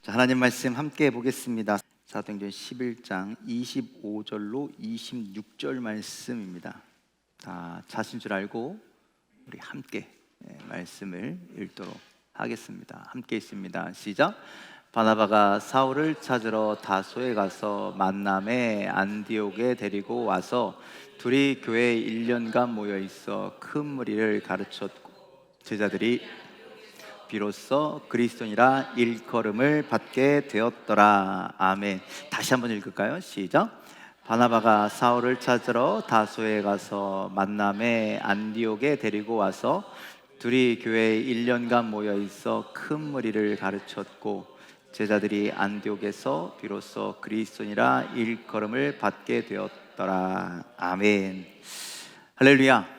자, 하나님 말씀 함께 보겠습니다. 사도행전 11장 25절로 26절 말씀입니다. 다 자신 줄 알고 우리 함께 말씀을 읽도록 하겠습니다. 함께 있습니다. 시작. 바나바가 사울을 찾으러 다소에 가서 만남에 안디옥에 데리고 와서 둘이 교회에 1년간 모여 있어 큰 무리를 가르쳤고 제자들이 비로소 그리스도인이라 일컬음을 받게 되었더라. 아멘. 다시 한번 읽을까요? 시작. 바나바가 사울을 찾으러 다소에 가서 만남에 안디옥에 데리고 와서 둘이 교회에 1년간 모여 있어 큰 무리를 가르쳤고 제자들이 안디옥에서 비로소 그리스도인이라 일컬음을 받게 되었더라. 아멘. 할렐루야.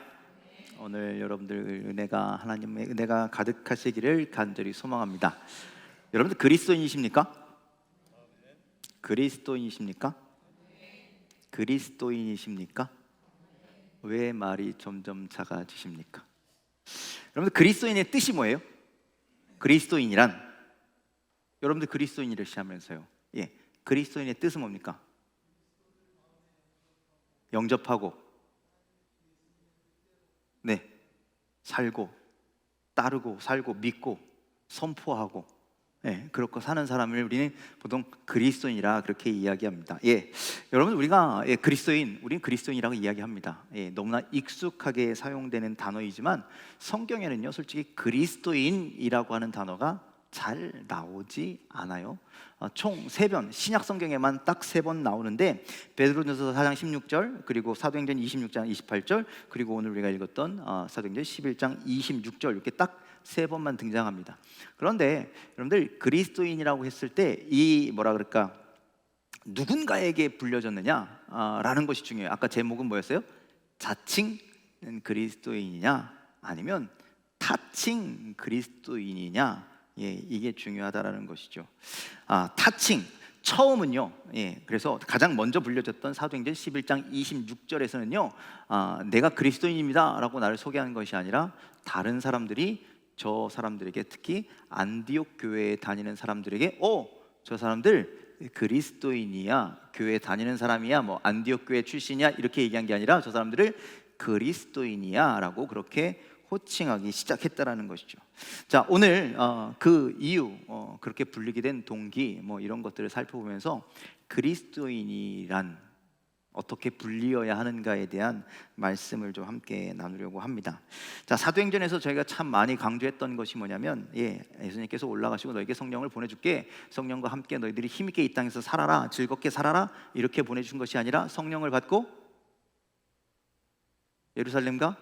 오늘 여러분들 하나님의 은혜가 가득하시기를 간절히 소망합니다. 여러분들 그리스도인이십니까? 그리스도인이십니까? 그리스도인이십니까? 왜 말이 점점 작아지십니까? 여러분들 그리스도인의 뜻이 뭐예요? 그리스도인이란 여러분들 그리스도인이시라면서요. 그리스도인의 뜻은 뭡니까? 영접하고 살고 따르고 살고 믿고 선포하고 그렇게 사는 사람을 우리는 보통 그리스도인이라 그렇게 이야기합니다. 여러분 우리가 우리는 그리스도인이라고 이야기합니다. 너무나 익숙하게 사용되는 단어이지만 성경에는요 솔직히 그리스도인이라고 하는 단어가 잘 나오지 않아요. 총 3번, 신약 성경에만 딱 3번 나오는데 베드로전서 4장 16절, 그리고 사도행전 26장 28절, 그리고 오늘 우리가 읽었던 사도행전 11장 26절 이렇게 딱 3번만 등장합니다. 그런데 여러분들 그리스도인이라고 했을 때 이 누군가에게 불려졌느냐 라는 것이 중요해요. 아까 제목은 뭐였어요? 자칭 그리스도인이냐 아니면 타칭 그리스도인이냐, 이게 중요하다라는 것이죠. 타칭, 처음은요. 그래서 가장 먼저 불려졌던 사도행전 11장 26절에서는요, 내가 그리스도인입니다라고 나를 소개하는 것이 아니라 다른 사람들이 저 사람들에게, 특히 안디옥 교회에 다니는 사람들에게, 저 사람들 그리스도인이야, 교회에 다니는 사람이야, 뭐 안디옥 교회 출신이야 이렇게 얘기한 게 아니라 저 사람들을 그리스도인이야라고 그렇게 호칭하기 시작했다라는 것이죠. 자, 오늘 그 이유, 그렇게 불리게 된 동기, 이런 것들을 살펴보면서 그리스도인이란 어떻게 불리어야 하는가에 대한 말씀을 좀 함께 나누려고 합니다. 자, 사도행전에서 저희가 참 많이 강조했던 것이 뭐냐면, 예수님께서 올라가시고 너에게 성령을 보내줄게, 성령과 함께 너희들이 힘있게 이 땅에서 살아라, 즐겁게 살아라, 이렇게 보내준 것이 아니라 성령을 받고 예루살렘과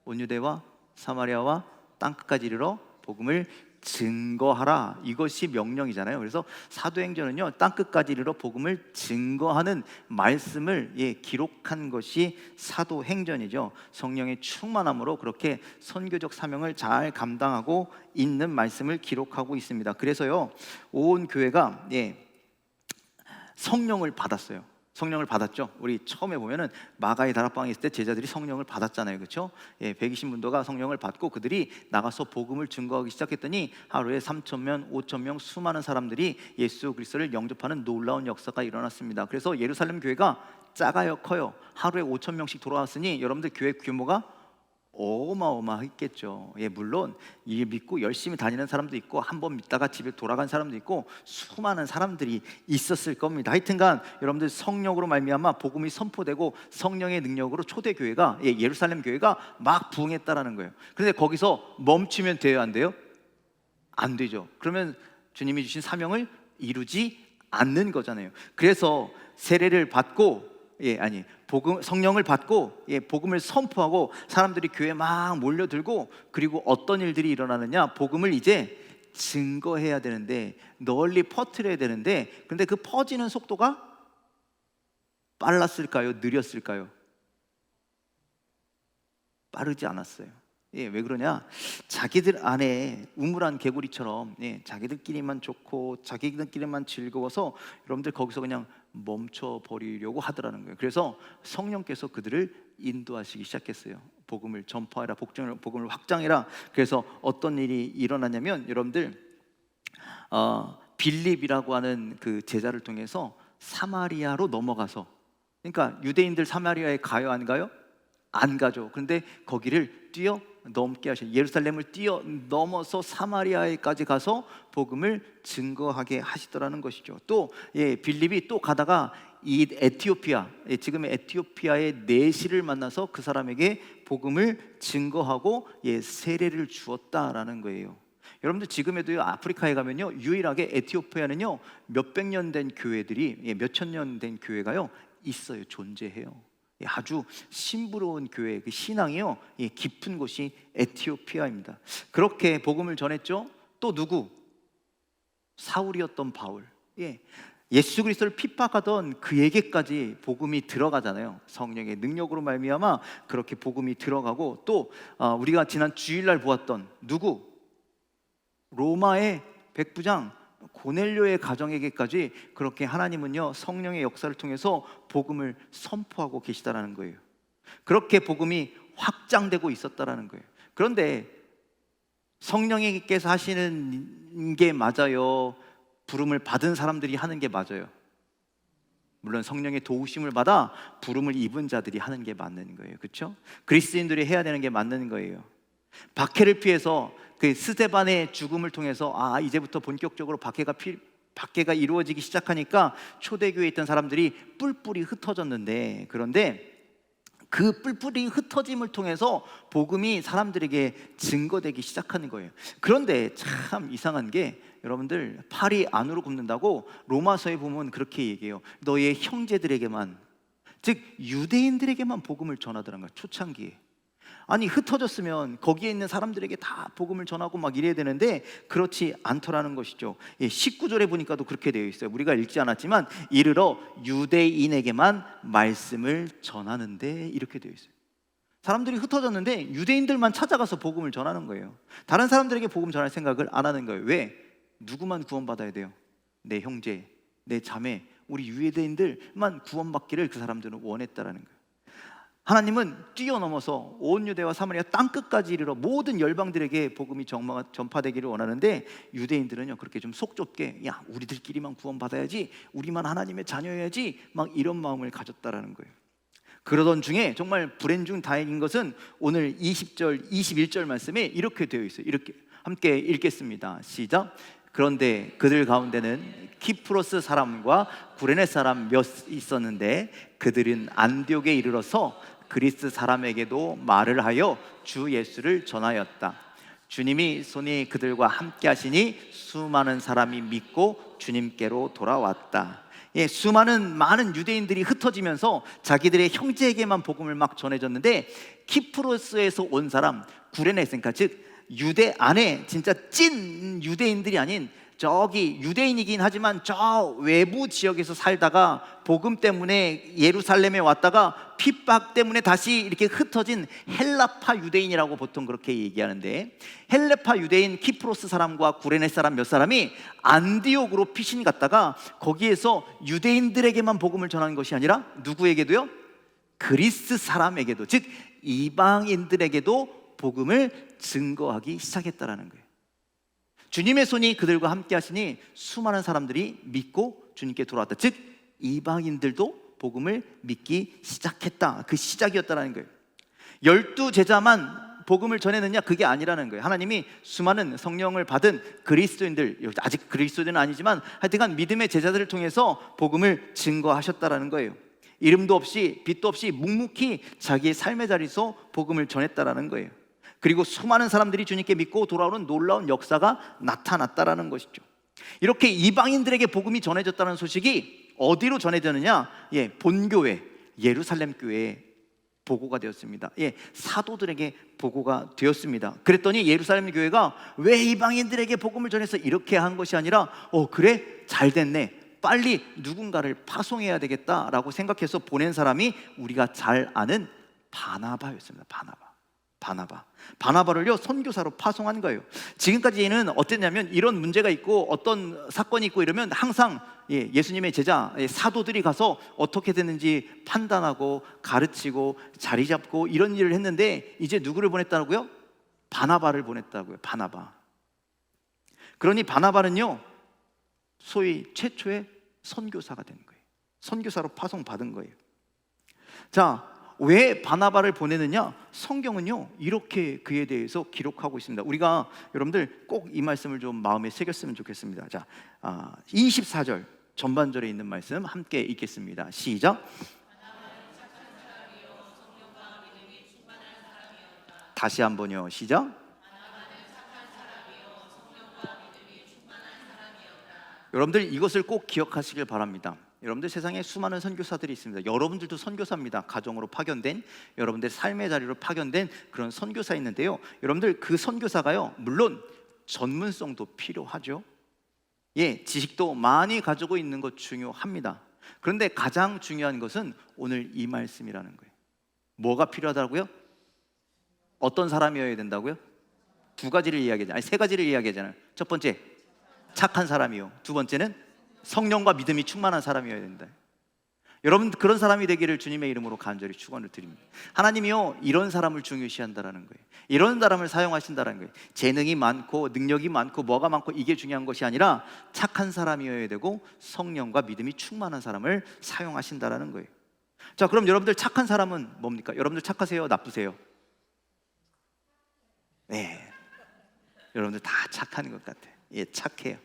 온 유대와 사마리아와 땅끝까지 이르러 복음을 증거하라, 이것이 명령이잖아요. 그래서 사도행전은요 땅끝까지 이르러 복음을 증거하는 말씀을 기록한 것이 사도행전이죠. 성령의 충만함으로 그렇게 선교적 사명을 잘 감당하고 있는 말씀을 기록하고 있습니다. 그래서요 온 교회가 성령을 받았어요. 성령을 받았죠. 우리 처음에 보면은 마가의 다락방에 있을 때 제자들이 성령을 받았잖아요, 그렇죠? 120문도가 성령을 받고 그들이 나가서 복음을 증거하기 시작했더니 하루에 3,000명, 5,000명 수많은 사람들이 예수 그리스도를 영접하는 놀라운 역사가 일어났습니다. 그래서 예루살렘 교회가 작아요, 커요? 하루에 5,000명씩 돌아왔으니 여러분들 교회 규모가 어마어마했겠죠. 물론 이 믿고 열심히 다니는 사람도 있고 한번 믿다가 집에 돌아간 사람도 있고 수많은 사람들이 있었을 겁니다. 하여튼간 여러분들 성령으로 말미암아 복음이 선포되고 성령의 능력으로 초대교회가 예루살렘 교회가 막 부흥했다라는 거예요. 그런데 거기서 멈추면 돼요, 안 돼요? 안 되죠. 그러면 주님이 주신 사명을 이루지 않는 거잖아요. 그래서 세례를 받고 성령을 받고 복음을 선포하고 사람들이 교회에 막 몰려들고, 그리고 어떤 일들이 일어나느냐, 복음을 이제 증거해야 되는데, 널리 퍼뜨려야 되는데, 그런데 그 퍼지는 속도가 빨랐을까요? 느렸을까요? 빠르지 않았어요. 왜 그러냐? 자기들 안에 우물한 개구리처럼 자기들끼리만 좋고 자기들끼리만 즐거워서 여러분들 거기서 그냥 멈춰버리려고 하더라는 거예요. 그래서 성령께서 그들을 인도하시기 시작했어요. 복음을 전파해라, 복음을 확장해라. 그래서 어떤 일이 일어나냐면 여러분들 빌립이라고 하는 그 제자를 통해서 사마리아로 넘어가서, 그러니까 유대인들 사마리아에 가요 안 가요? 안 가죠. 그런데 거기를 뛰어 넘게 하셔. 예루살렘을 뛰어 넘어서 사마리아에까지 가서 복음을 증거하게 하시더라는 것이죠. 또 빌립이 또 가다가 이 에티오피아, 지금의 에티오피아의 내시를 만나서 그 사람에게 복음을 증거하고 세례를 주었다라는 거예요. 여러분들 지금에도 아프리카에 가면요, 유일하게 에티오피아는요 몇백 년 된 교회들이, 몇천 년 된 교회가요 있어요. 존재해요. 아주 심부러운 교회, 그 신앙이요 깊은 곳이 에티오피아입니다. 그렇게 복음을 전했죠. 또 누구? 사울이었던 바울. 예수 그리스도를 핍박하던 그에게까지 복음이 들어가잖아요. 성령의 능력으로 말미암아 그렇게 복음이 들어가고, 또 우리가 지난 주일날 보았던 누구? 로마의 백부장 고넬료의 가정에게까지 그렇게 하나님은요 성령의 역사를 통해서 복음을 선포하고 계시다라는 거예요. 그렇게 복음이 확장되고 있었다라는 거예요. 그런데 성령님께서 하시는 게 맞아요? 부름을 받은 사람들이 하는 게 맞아요? 물론 성령의 도우심을 받아 부름을 입은 자들이 하는 게 맞는 거예요. 그렇죠? 그리스도인들이 해야 되는 게 맞는 거예요. 박해를 피해서 그 스데반의 죽음을 통해서 이제부터 본격적으로 박해가 이루어지기 시작하니까 초대교회에 있던 사람들이 뿔뿔이 흩어졌는데, 그런데 그 뿔뿔이 흩어짐을 통해서 복음이 사람들에게 증거되기 시작하는 거예요. 그런데 참 이상한 게, 여러분들 팔이 안으로 굽는다고 로마서에 보면 그렇게 얘기해요. 너의 형제들에게만, 즉 유대인들에게만 복음을 전하더란 거예요. 초창기에. 아니 흩어졌으면 거기에 있는 사람들에게 다 복음을 전하고 막 이래야 되는데 그렇지 않더라는 것이죠. 19절에 보니까도 그렇게 되어 있어요. 우리가 읽지 않았지만 이르러 유대인에게만 말씀을 전하는데, 이렇게 되어 있어요. 사람들이 흩어졌는데 유대인들만 찾아가서 복음을 전하는 거예요. 다른 사람들에게 복음 전할 생각을 안 하는 거예요. 왜? 누구만 구원받아야 돼요? 내 형제, 내 자매, 우리 유대인들만 구원받기를 그 사람들은 원했다라는 거예요. 하나님은 뛰어넘어서 온 유대와 사마리아 땅끝까지 이르러 모든 열방들에게 복음이 전파되기를 원하는데, 유대인들은요 그렇게 좀 속 좁게, 야 우리들끼리만 구원받아야지, 우리만 하나님의 자녀여야지, 막 이런 마음을 가졌다라는 거예요. 그러던 중에 정말 불행 중 다행인 것은 오늘 20절, 21절 말씀에 이렇게 되어 있어요. 이렇게 함께 읽겠습니다. 시작. 그런데 그들 가운데는 키프로스 사람과 구레네 사람 몇 있었는데 그들은 안디옥에 이르러서 그리스 사람에게도 말을 하여 주 예수를 전하였다. 주님이 손이 그들과 함께 하시니 수많은 사람이 믿고 주님께로 돌아왔다. 많은 유대인들이 흩어지면서 자기들의 형제에게만 복음을 막 전해줬는데, 키프로스에서 온 사람, 구레네, 그러니까 즉 유대 안에 진짜 찐 유대인들이 아닌, 저기 유대인이긴 하지만 저 외부 지역에서 살다가 복음 때문에 예루살렘에 왔다가 핍박 때문에 다시 이렇게 흩어진 헬라파 유대인이라고 보통 그렇게 얘기하는데, 헬라파 유대인 키프로스 사람과 구레네 사람 몇 사람이 안디옥으로 피신 갔다가 거기에서 유대인들에게만 복음을 전하는 것이 아니라 누구에게도요? 그리스 사람에게도, 즉 이방인들에게도 복음을 증거하기 시작했다라는 거예요. 주님의 손이 그들과 함께 하시니 수많은 사람들이 믿고 주님께 돌아왔다. 즉 이방인들도 복음을 믿기 시작했다. 그 시작이었다는 거예요. 12제자만 복음을 전했느냐? 그게 아니라는 거예요. 하나님이 수많은 성령을 받은 그리스도인들, 아직 그리스도인은 아니지만 하여튼간 믿음의 제자들을 통해서 복음을 증거하셨다라는 거예요. 이름도 없이 빛도 없이 묵묵히 자기의 삶의 자리에서 복음을 전했다라는 거예요. 그리고 수많은 사람들이 주님께 믿고 돌아오는 놀라운 역사가 나타났다라는 것이죠. 이렇게 이방인들에게 복음이 전해졌다는 소식이 어디로 전해졌느냐? 본교회, 예루살렘 교회에 보고가 되었습니다. 사도들에게 보고가 되었습니다. 그랬더니 예루살렘 교회가 왜 이방인들에게 복음을 전해서 이렇게 한 것이 아니라, 그래? 잘 됐네, 빨리 누군가를 파송해야 되겠다라고 생각해서 보낸 사람이 우리가 잘 아는 바나바였습니다. 바나바를요 선교사로 파송한 거예요. 지금까지는 어땠냐면, 이런 문제가 있고 어떤 사건이 있고 이러면 항상 예수님의 제자 사도들이 가서 어떻게 됐는지 판단하고 가르치고 자리 잡고 이런 일을 했는데, 이제 누구를 보냈다고요? 바나바를 보냈다고요. 바나바. 그러니 바나바는요 소위 최초의 선교사가 된 거예요. 선교사로 파송받은 거예요. 자, 왜 바나바를 보내느냐? 성경은요 이렇게 그에 대해서 기록하고 있습니다. 우리가 여러분들 꼭 이 말씀을 좀 마음에 새겼으면 좋겠습니다. 자, 24절 전반절에 있는 말씀 함께 읽겠습니다. 시작. 다시 한번요. 시작. 여러분들 이것을 꼭 기억하시길 바랍니다. 여러분들 세상에 수많은 선교사들이 있습니다. 여러분들도 선교사입니다. 가정으로 파견된, 여러분들 삶의 자리로 파견된 그런 선교사 있는데요, 여러분들 그 선교사가요 물론 전문성도 필요하죠. 예, 지식도 많이 가지고 있는 것 중요합니다. 그런데 가장 중요한 것은 오늘 이 말씀이라는 거예요. 뭐가 필요하다고요? 어떤 사람이어야 된다고요? 두 가지를 이야기하잖아요. 아니, 세 가지를 이야기하잖아요. 첫 번째, 착한 사람이요. 두 번째는 성령과 믿음이 충만한 사람이어야 된다. 여러분 그런 사람이 되기를 주님의 이름으로 간절히 축원을 드립니다. 하나님이요 이런 사람을 중요시한다라는 거예요. 이런 사람을 사용하신다라는 거예요. 재능이 많고 능력이 많고 뭐가 많고 이게 중요한 것이 아니라 착한 사람이어야 되고 성령과 믿음이 충만한 사람을 사용하신다라는 거예요. 자, 그럼 여러분들 착한 사람은 뭡니까? 여러분들 착하세요? 나쁘세요? 네, 여러분들 다 착한 것 같아요. 예, 착해요.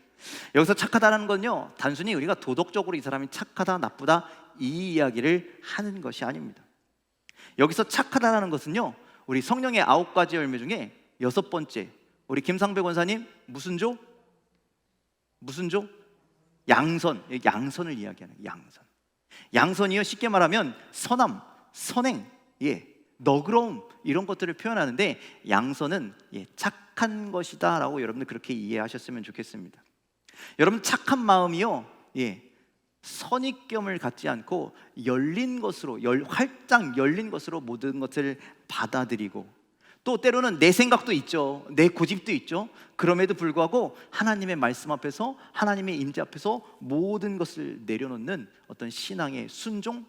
여기서 착하다는 건요 단순히 우리가 도덕적으로 이 사람이 착하다 나쁘다 이 이야기를 하는 것이 아닙니다. 여기서 착하다는 것은요 우리 성령의 9가지 열매 중에 6번째, 우리 김상배 권사님 무슨 조? 무슨 조? 양선. 양선을 이야기하는 양선. 양선이요 쉽게 말하면 선함, 선행, 예, 너그러움 이런 것들을 표현하는데 양선은 예, 착한 것이다 라고 여러분들 그렇게 이해하셨으면 좋겠습니다. 여러분 착한 마음이요 예, 선입견을 갖지 않고 열린 것으로 활짝 열린 것으로 모든 것을 받아들이고, 또 때로는 내 생각도 있죠, 내 고집도 있죠. 그럼에도 불구하고 하나님의 말씀 앞에서 하나님의 임재 앞에서 모든 것을 내려놓는 어떤 신앙의 순종,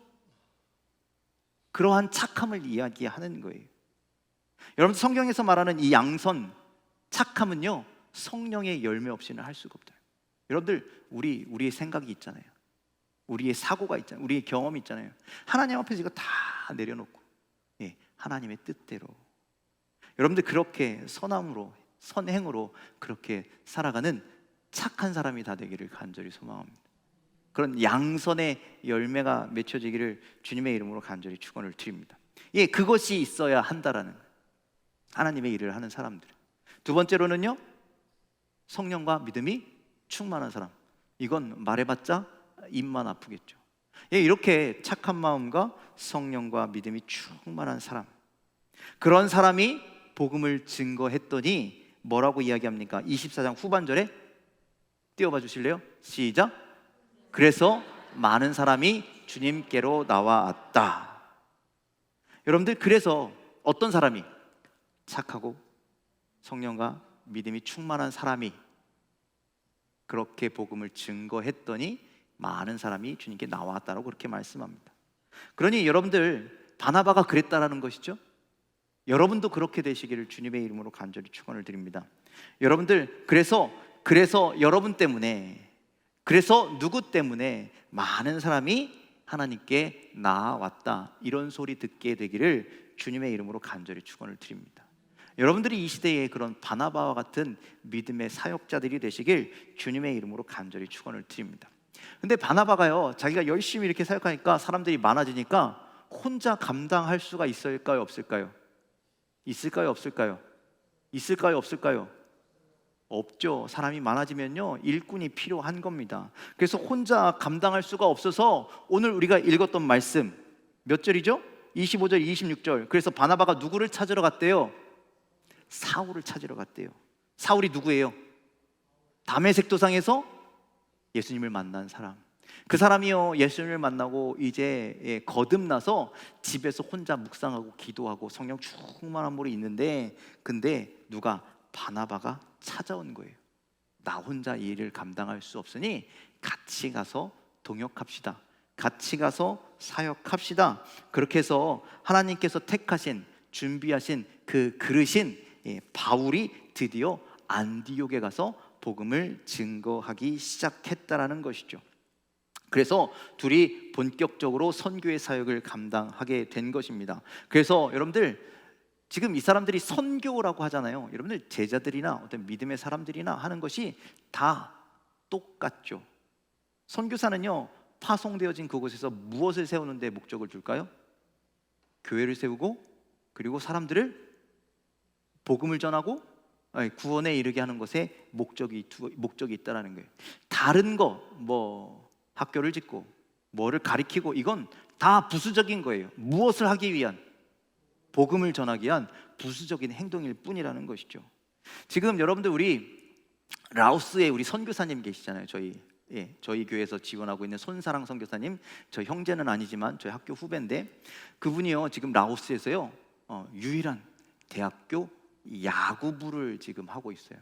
그러한 착함을 이야기하는 거예요. 여러분 성경에서 말하는 이 양선 착함은요 성령의 열매 없이는 할 수가 없다. 여러분들 우리의 생각이 있잖아요. 우리의 사고가 있잖아요. 우리의 경험이 있잖아요. 하나님 앞에서 이거 다 내려놓고 예, 하나님의 뜻대로 여러분들 그렇게 선함으로 선행으로 그렇게 살아가는 착한 사람이 다 되기를 간절히 소망합니다. 그런 양선의 열매가 맺혀지기를 주님의 이름으로 간절히 축원을 드립니다. 예, 그것이 있어야 한다라는 하나님의 일을 하는 사람들. 두 번째로는요 성령과 믿음이 충만한 사람. 이건 말해봤자 입만 아프겠죠. 예, 이렇게 착한 마음과 성령과 믿음이 충만한 사람, 그런 사람이 복음을 증거했더니 뭐라고 이야기합니까? 24장 후반절에 띄워봐 주실래요? 시작. 그래서 많은 사람이 주님께로 나와왔다. 여러분들 그래서 어떤 사람이 착하고 성령과 믿음이 충만한 사람이 그렇게 복음을 증거했더니 많은 사람이 주님께 나왔다라고 그렇게 말씀합니다. 그러니 여러분들 바나바가 그랬다라는 것이죠. 여러분도 그렇게 되시기를 주님의 이름으로 간절히 축원을 드립니다. 여러분들 그래서 여러분 때문에, 그래서 누구 때문에 많은 사람이 하나님께 나아왔다 이런 소리 듣게 되기를 주님의 이름으로 간절히 축원을 드립니다. 여러분들이 이 시대에 그런 바나바와 같은 믿음의 사역자들이 되시길 주님의 이름으로 간절히 축원을 드립니다. 근데 바나바가요 자기가 열심히 이렇게 사역하니까 사람들이 많아지니까 혼자 감당할 수가 있을까요 없을까요? 있을까요 없을까요? 있을까요 없을까요? 없죠. 사람이 많아지면요 일꾼이 필요한 겁니다. 그래서 혼자 감당할 수가 없어서 오늘 우리가 읽었던 말씀 몇 절이죠? 25절 26절. 그래서 바나바가 누구를 찾으러 갔대요? 사울을 찾으러 갔대요. 사울이 누구예요? 다메섹 도상에서 예수님을 만난 사람. 그 사람이요 예수님을 만나고 이제 거듭나서 집에서 혼자 묵상하고 기도하고 성령 충만한 물이 있는데, 근데 누가? 바나바가 찾아온 거예요. 나 혼자 이 일을 감당할 수 없으니 같이 가서 동역합시다. 같이 가서 사역합시다. 그렇게 해서 하나님께서 택하신 준비하신 그 그르신 바울이 드디어 안디옥에 가서 복음을 증거하기 시작했다라는 것이죠. 그래서 둘이 본격적으로 선교의 사역을 감당하게 된 것입니다. 그래서 여러분들 지금 이 사람들이 선교라고 하잖아요. 여러분들 제자들이나 어떤 믿음의 사람들이나 하는 것이 다 똑같죠. 선교사는요, 파송되어진 그곳에서 무엇을 세우는 데 목적을 둘까요? 교회를 세우고, 그리고 사람들을 복음을 전하고 구원에 이르게 하는 것에 목적이 있다라는 거예요. 다른 거, 뭐 학교를 짓고 뭐를 가리키고, 이건 다 부수적인 거예요. 무엇을 하기 위한, 복음을 전하기 위한 부수적인 행동일 뿐이라는 것이죠. 지금 여러분들 우리 라오스에 우리 선교사님 계시잖아요. 저희 교회에서 지원하고 있는 손사랑 선교사님, 저 형제는 아니지만 저희 학교 후배인데, 그분이요 지금 라오스에서요 유일한 대학교 야구부를 지금 하고 있어요.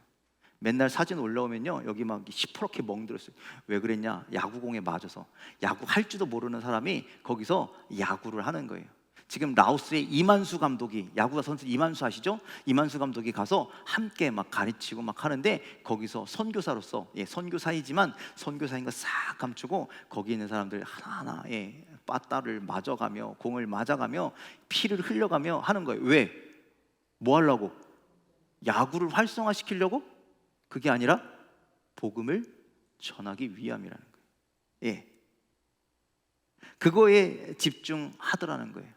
맨날 사진 올라오면요 여기 막 시퍼렇게 멍들었어요. 왜 그랬냐? 야구공에 맞아서. 야구 할 줄도 모르는 사람이 거기서 야구를 하는 거예요. 지금 라오스의 이만수 감독이, 야구 선수 이만수 아시죠? 이만수 감독이 가서 함께 막 가르치고 막 하는데, 거기서 선교사로서, 선교사이지만 선교사인 거 싹 감추고 거기 있는 사람들 하나하나 빠따를 맞아가며 공을 맞아가며 피를 흘려가며 하는 거예요. 왜? 뭐 하려고? 야구를 활성화시키려고? 그게 아니라 복음을 전하기 위함이라는 거예요. 그거에 집중하더라는 거예요.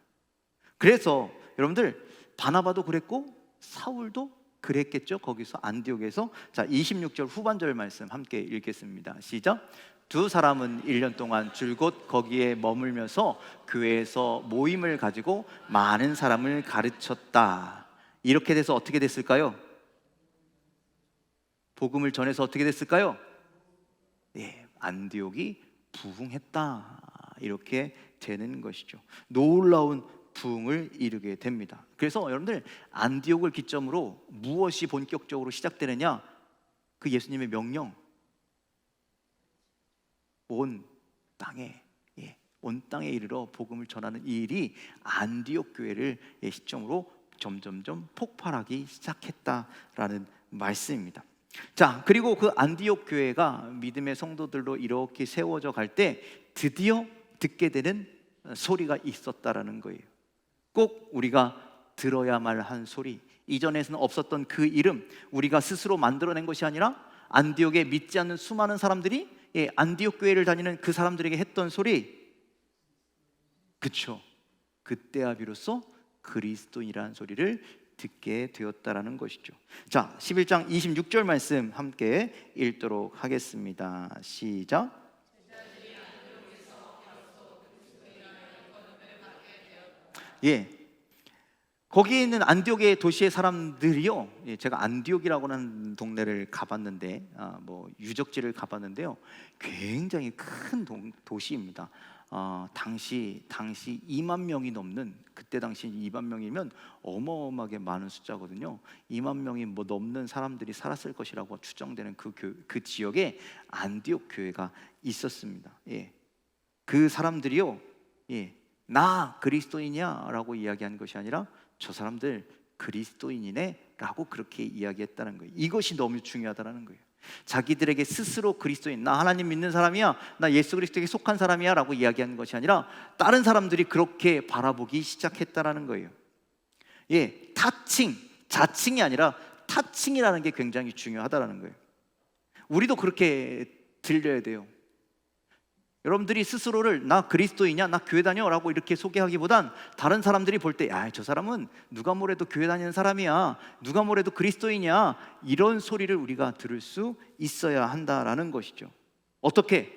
그래서 여러분들 바나바도 그랬고 사울도 그랬겠죠. 거기서 안디옥에서. 자, 26절 후반절 말씀 함께 읽겠습니다. 시작. 두 사람은 1년 동안 줄곧 거기에 머물면서 교회에서 모임을 가지고 많은 사람을 가르쳤다. 이렇게 돼서 어떻게 됐을까요? 복음을 전해서 어떻게 됐을까요? 안디옥이 부흥했다. 이렇게 되는 것이죠. 놀라운 부흥을 이루게 됩니다. 그래서 여러분들 안디옥을 기점으로 무엇이 본격적으로 시작되느냐? 그 예수님의 명령, 온 땅에 이르러 복음을 전하는 이 일이 안디옥 교회를 시점으로 점점점 폭발하기 시작했다라는 말씀입니다. 자, 그리고 그 안디옥 교회가 믿음의 성도들로 이렇게 세워져 갈 때 드디어 듣게 되는 소리가 있었다라는 거예요. 꼭 우리가 들어야만 한 소리, 이전에서는 없었던 그 이름, 우리가 스스로 만들어낸 것이 아니라 안디옥에 믿지 않는 수많은 사람들이 안디옥 교회를 다니는 그 사람들에게 했던 소리, 그쵸? 그때야 비로소 그리스도인이라는 소리를 듣게 되었다라는 것이죠. 자, 11장 26절 말씀 함께 읽도록 하겠습니다. 시작. 거기 있는 안디옥의 도시의 사람들이요, 제가 안디옥이라고 하는 동네를 가봤는데, 유적지를 가봤는데요, 굉장히 큰 도시입니다. 당시 2만 명이 넘는, 그때 당시 2만 명이면 어마어마하게 많은 숫자거든요. 2만 명이 넘는 사람들이 살았을 것이라고 추정되는 그 지역에 안디옥 교회가 있었습니다. 그 사람들이요, 나 그리스도인이야 라고 이야기한 것이 아니라 저 사람들 그리스도인이네 라고 그렇게 이야기했다는 거예요. 이것이 너무 중요하다는 거예요. 자기들에게 스스로 그리스도인, 나 하나님 믿는 사람이야, 나 예수 그리스도에게 속한 사람이야 라고 이야기하는 것이 아니라 다른 사람들이 그렇게 바라보기 시작했다는 거예요. 타칭, 자칭이 아니라 타칭이라는 게 굉장히 중요하다는 거예요. 우리도 그렇게 들려야 돼요. 여러분들이 스스로를 나 그리스도이냐, 나 교회 다녀 라고 이렇게 소개하기보단 다른 사람들이 볼 때 저 사람은 누가 뭐래도 교회 다니는 사람이야, 누가 뭐래도 그리스도이냐, 이런 소리를 우리가 들을 수 있어야 한다라는 것이죠. 어떻게?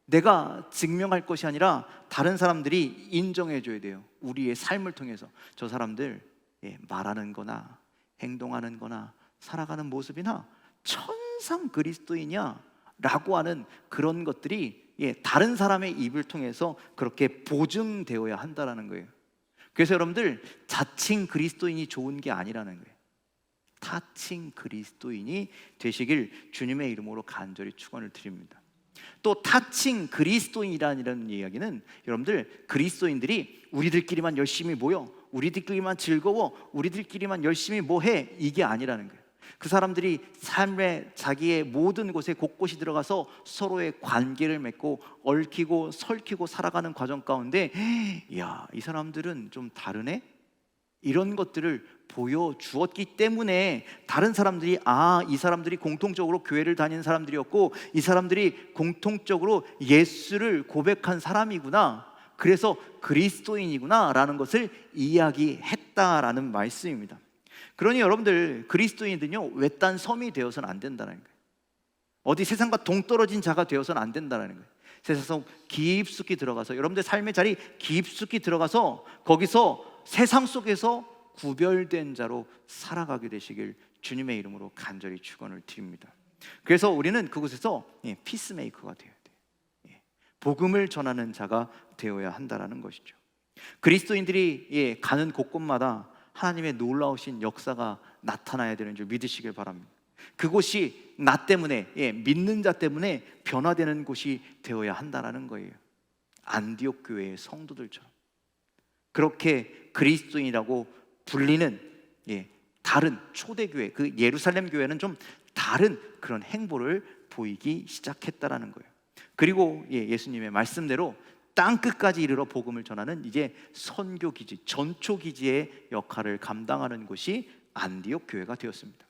내가 증명할 것이 아니라 다른 사람들이 인정해 줘야 돼요. 우리의 삶을 통해서 저 사람들 말하는 거나 행동하는 거나 살아가는 모습이나 천상 그리스도이냐 라고 하는 그런 것들이 다른 사람의 입을 통해서 그렇게 보증되어야 한다는 거예요. 그래서 여러분들 자칭 그리스도인이 좋은 게 아니라는 거예요. 타칭 그리스도인이 되시길 주님의 이름으로 간절히 축원을 드립니다. 또 타칭 그리스도인이라는 이야기는 여러분들 그리스도인들이 우리들끼리만 열심히 모여, 우리들끼리만 즐거워, 우리들끼리만 열심히 뭐해, 이게 아니라는 거예요. 그 사람들이 삶의 자기의 모든 곳에 곳곳이 들어가서 서로의 관계를 맺고 얽히고 설키고 살아가는 과정 가운데 야, 이 사람들은 좀 다르네? 이런 것들을 보여주었기 때문에 다른 사람들이 이 사람들이 공통적으로 교회를 다니는 사람들이었고 이 사람들이 공통적으로 예수를 고백한 사람이구나, 그래서 그리스도인이구나 라는 것을 이야기했다라는 말씀입니다. 그러니 여러분들, 그리스도인들은요 외딴 섬이 되어서는 안 된다는 거예요. 어디 세상과 동떨어진 자가 되어서는 안 된다는 거예요. 세상 깊숙이 들어가서, 여러분들 삶의 자리 깊숙이 들어가서 거기서 세상 속에서 구별된 자로 살아가게 되시길 주님의 이름으로 간절히 축원을 드립니다. 그래서 우리는 그곳에서 피스메이커가 되어야 돼요. 복음을 전하는 자가 되어야 한다는 것이죠. 그리스도인들이 가는 곳곳마다 하나님의 놀라우신 역사가 나타나야 되는 줄 믿으시길 바랍니다. 그곳이 나 때문에, 믿는 자 때문에 변화되는 곳이 되어야 한다는 거예요. 안디옥 교회의 성도들처럼 그렇게 그리스도인이라고 불리는 다른 초대교회, 그 예루살렘 교회는 좀 다른 그런 행보를 보이기 시작했다라는 거예요. 그리고 예수님의 말씀대로 땅 끝까지 이르러 복음을 전하는 이제 선교기지, 전초기지의 역할을 감당하는 곳이 안디옥 교회가 되었습니다.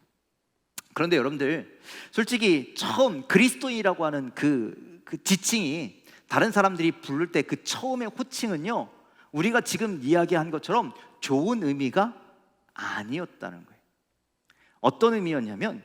그런데 여러분들, 솔직히 처음 그리스도인이라고 하는 그 지칭이 다른 사람들이 부를 때 그 처음의 호칭은요, 우리가 지금 이야기한 것처럼 좋은 의미가 아니었다는 거예요. 어떤 의미였냐면,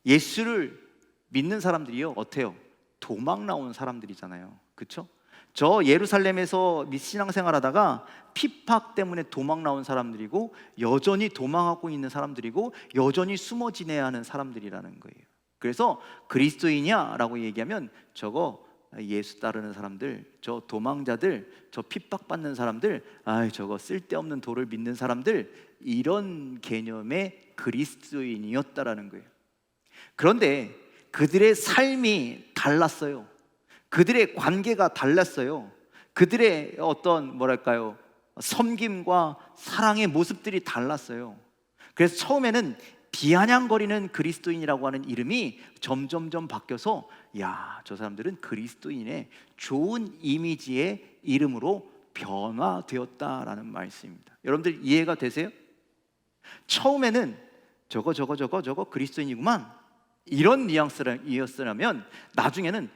예수를 믿는 사람들이요, 어때요? 도망 나온 사람들이잖아요. 그렇죠? 저 예루살렘에서 신앙생활하다가 핍박 때문에 도망 나온 사람들이고, 여전히 도망하고 있는 사람들이고, 여전히 숨어 지내야 하는 사람들이라는 거예요. 그래서 그리스도이냐라고 얘기하면 저거 예수 따르는 사람들, 저 도망자들, 저 핍박받는 사람들, 저거 쓸데없는 도를 믿는 사람들, 이런 개념의 그리스도인이었다라는 거예요. 그런데 그들의 삶이 달랐어요. 그들의 관계가 달랐어요. 그들의 어떤 섬김과 사랑의 모습들이 달랐어요. 그래서 처음에는 비아냥거리는 그리스도인이라고 하는 이름이 점점점 바뀌어서 저 사람들은 그리스도인의 좋은 이미지의 이름으로 변화되었다라는 말씀입니다. 여러분들 이해가 되세요? 처음에는 저거 그리스도인이구만, 이런 뉘앙스였으면 나중에는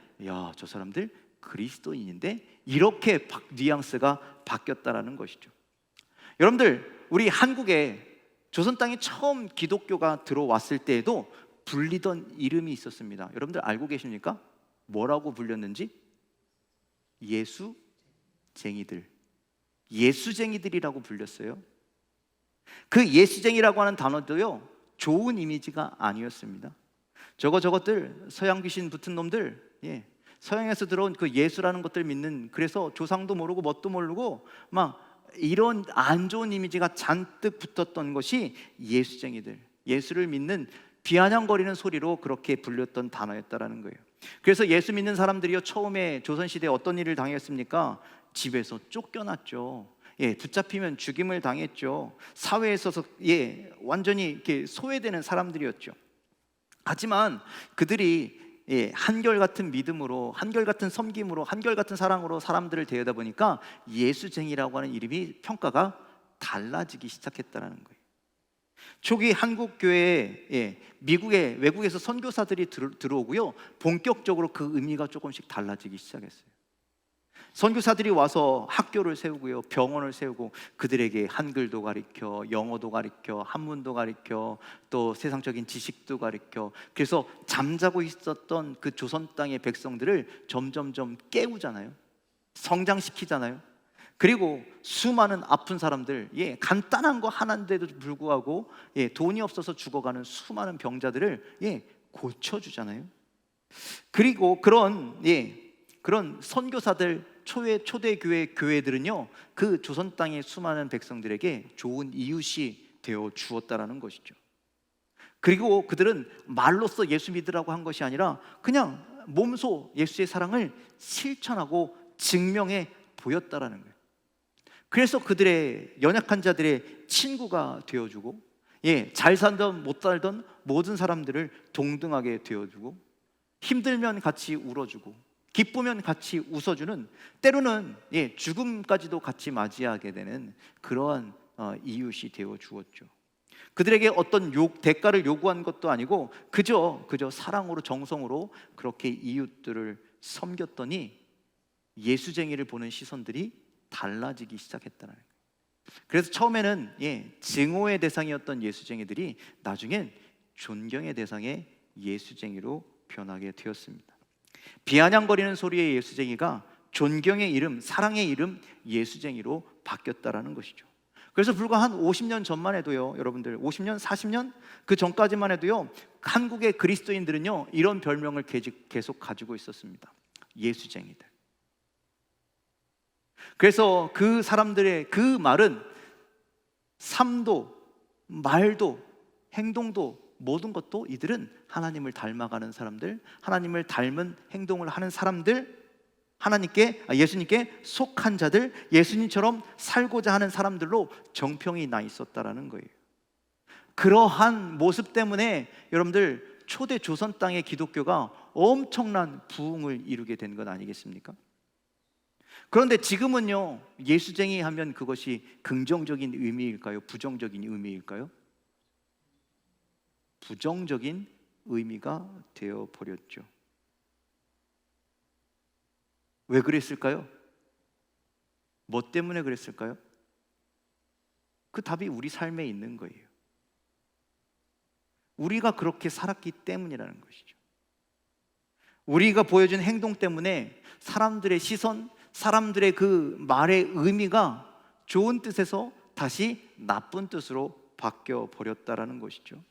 저 사람들 그리스도인인데, 이렇게 뉘앙스가 바뀌었다라는 것이죠. 여러분들, 우리 한국에 조선 땅에 처음 기독교가 들어왔을 때에도 불리던 이름이 있었습니다. 여러분들 알고 계십니까? 뭐라고 불렸는지? 예수쟁이들, 예수쟁이들이라고 불렸어요. 그 예수쟁이라고 하는 단어도요, 좋은 이미지가 아니었습니다. 저것들 서양 귀신 붙은 놈들, 서양에서 들어온 그 예수라는 것들 믿는, 그래서 조상도 모르고 뭣도 모르고 막 이런 안 좋은 이미지가 잔뜩 붙었던 것이 예수쟁이들, 예수를 믿는 비아냥거리는 소리로 그렇게 불렸던 단어였다라는 거예요. 그래서 예수 믿는 사람들이요, 처음에 조선시대에 어떤 일을 당했습니까? 집에서 쫓겨났죠. 붙잡히면 죽임을 당했죠. 사회에 있어서 완전히 이렇게 소외되는 사람들이었죠. 하지만 그들이 한결같은 믿음으로, 한결같은 섬김으로, 한결같은 사랑으로 사람들을 대하다 보니까 예수쟁이라고 하는 이름이, 평가가 달라지기 시작했다는 거예요. 초기 한국 교회에 외국에서 선교사들이 들어오고요, 본격적으로 그 의미가 조금씩 달라지기 시작했어요. 선교사들이 와서 학교를 세우고요, 병원을 세우고 그들에게 한글도 가르쳐, 영어도 가르쳐, 한문도 가르쳐, 또 세상적인 지식도 가르쳐, 그래서 잠자고 있었던 그 조선 땅의 백성들을 점점점 깨우잖아요. 성장시키잖아요. 그리고 수많은 아픈 사람들, 간단한 거 하나인데도 불구하고 돈이 없어서 죽어가는 수많은 병자들을 고쳐주잖아요. 그리고 그런 선교사들, 초대교회들은요, 그 조선 땅의 수많은 백성들에게 좋은 이웃이 되어 주었다라는 것이죠. 그리고 그들은 말로써 예수 믿으라고 한 것이 아니라 그냥 몸소 예수의 사랑을 실천하고 증명해 보였다라는 거예요. 그래서 그들의 연약한 자들의 친구가 되어주고, 잘 살던 못 살던 모든 사람들을 동등하게 되어주고, 힘들면 같이 울어주고, 기쁘면 같이 웃어주는, 때로는 죽음까지도 같이 맞이하게 되는 그러한 이웃이 되어 주었죠. 그들에게 어떤 대가를 요구한 것도 아니고 그저 사랑으로, 정성으로 그렇게 이웃들을 섬겼더니 예수쟁이를 보는 시선들이 달라지기 시작했다는 거예요. 그래서 처음에는 증오의 대상이었던 예수쟁이들이 나중엔 존경의 대상의 예수쟁이로 변하게 되었습니다. 비아냥거리는 소리의 예수쟁이가 존경의 이름, 사랑의 이름 예수쟁이로 바뀌었다라는 것이죠. 그래서 불과 한 50년 전만 해도요, 여러분들 50년, 40년 그 전까지만 해도요, 한국의 그리스도인들은요 이런 별명을 계속 가지고 있었습니다. 예수쟁이들. 그래서 그 사람들의 그 말은 삶도, 말도, 행동도, 모든 것도 이들은 하나님을 닮아가는 사람들, 하나님을 닮은 행동을 하는 사람들, 예수님께 속한 자들, 예수님처럼 살고자 하는 사람들로 정평이 나 있었다라는 거예요. 그러한 모습 때문에 여러분들 초대 조선 땅의 기독교가 엄청난 부흥을 이루게 된 건 아니겠습니까? 그런데 지금은요, 예수쟁이 하면 그것이 긍정적인 의미일까요? 부정적인 의미일까요? 부정적인 의미가 되어 버렸죠. 왜 그랬을까요? 뭐 때문에 그랬을까요? 그 답이 우리 삶에 있는 거예요. 우리가 그렇게 살았기 때문이라는 것이죠. 우리가 보여준 행동 때문에 사람들의 시선, 사람들의 그 말의 의미가 좋은 뜻에서 다시 나쁜 뜻으로 바뀌어 버렸다라는 것이죠.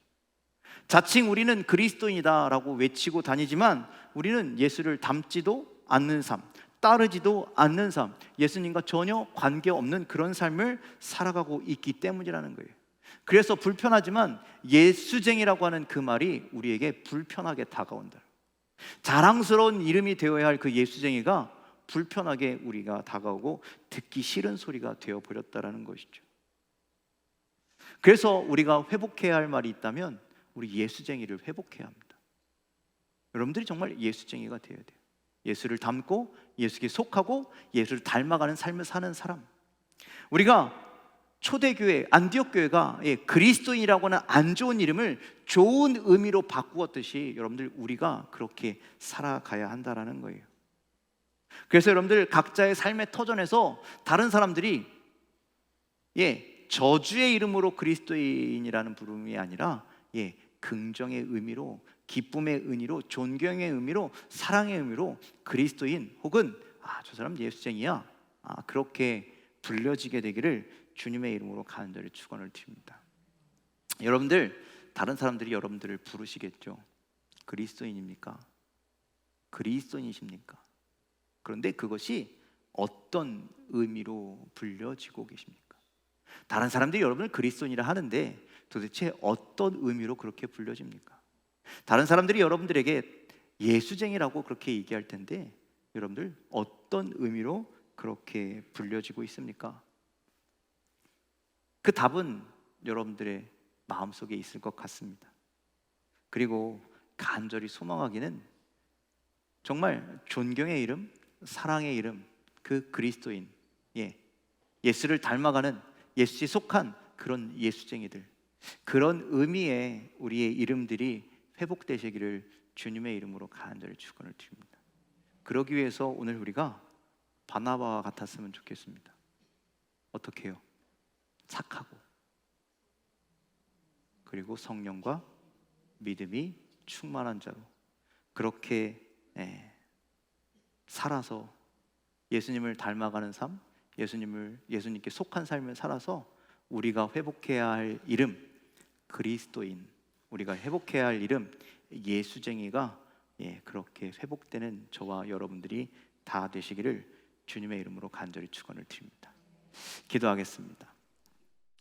자칭 우리는 그리스도인이다라고 외치고 다니지만 우리는 예수를 닮지도 않는 삶, 따르지도 않는 삶, 예수님과 전혀 관계없는 그런 삶을 살아가고 있기 때문이라는 거예요. 그래서 불편하지만 예수쟁이라고 하는 그 말이 우리에게 불편하게 다가온다. 자랑스러운 이름이 되어야 할 그 예수쟁이가 불편하게 우리가 다가오고 듣기 싫은 소리가 되어버렸다는 것이죠. 그래서 우리가 회복해야 할 말이 있다면 우리 예수쟁이를 회복해야 합니다. 여러분들이 정말 예수쟁이가 되어야 돼요. 예수를 닮고 예수께 속하고 예수를 닮아가는 삶을 사는 사람. 우리가 초대교회, 안디옥교회가 그리스도인이라고 하는 안 좋은 이름을 좋은 의미로 바꾸었듯이 여러분들 우리가 그렇게 살아가야 한다는 거예요. 그래서 여러분들 각자의 삶의 터전에서 다른 사람들이 저주의 이름으로 그리스도인이라는 부름이 아니라 긍정의 의미로, 기쁨의 의미로, 존경의 의미로, 사랑의 의미로 그리스도인 혹은 저 사람 예수쟁이야, 그렇게 불려지게 되기를 주님의 이름으로 간절히 축원을 드립니다. 여러분들, 다른 사람들이 여러분들을 부르시겠죠. 그리스도인입니까? 그리스도인이십니까? 그런데 그것이 어떤 의미로 불려지고 계십니까? 다른 사람들이 여러분을 그리스도인이라 하는데 도대체 어떤 의미로 그렇게 불려집니까? 다른 사람들이 여러분들에게 예수쟁이라고 그렇게 얘기할 텐데 여러분들 어떤 의미로 그렇게 불려지고 있습니까? 그 답은 여러분들의 마음속에 있을 것 같습니다. 그리고 간절히 소망하기는 정말 존경의 이름, 사랑의 이름, 그 그리스도인, 예수를 닮아가는, 예수에 속한 그런 예수쟁이들, 그런 의미의 우리의 이름들이 회복되시기를 주님의 이름으로 간절히 축원을 드립니다. 그러기 위해서 오늘 우리가 바나바와 같았으면 좋겠습니다. 어떻게 해요? 착하고 그리고 성령과 믿음이 충만한 자로 그렇게 살아서 예수님을 닮아가는 삶, 예수님께 속한 삶을 살아서 우리가 회복해야 할 이름 그리스도인, 우리가 회복해야 할 이름 예수쟁이가 그렇게 회복되는 저와 여러분들이 다 되시기를 주님의 이름으로 간절히 축원을 드립니다. 기도하겠습니다.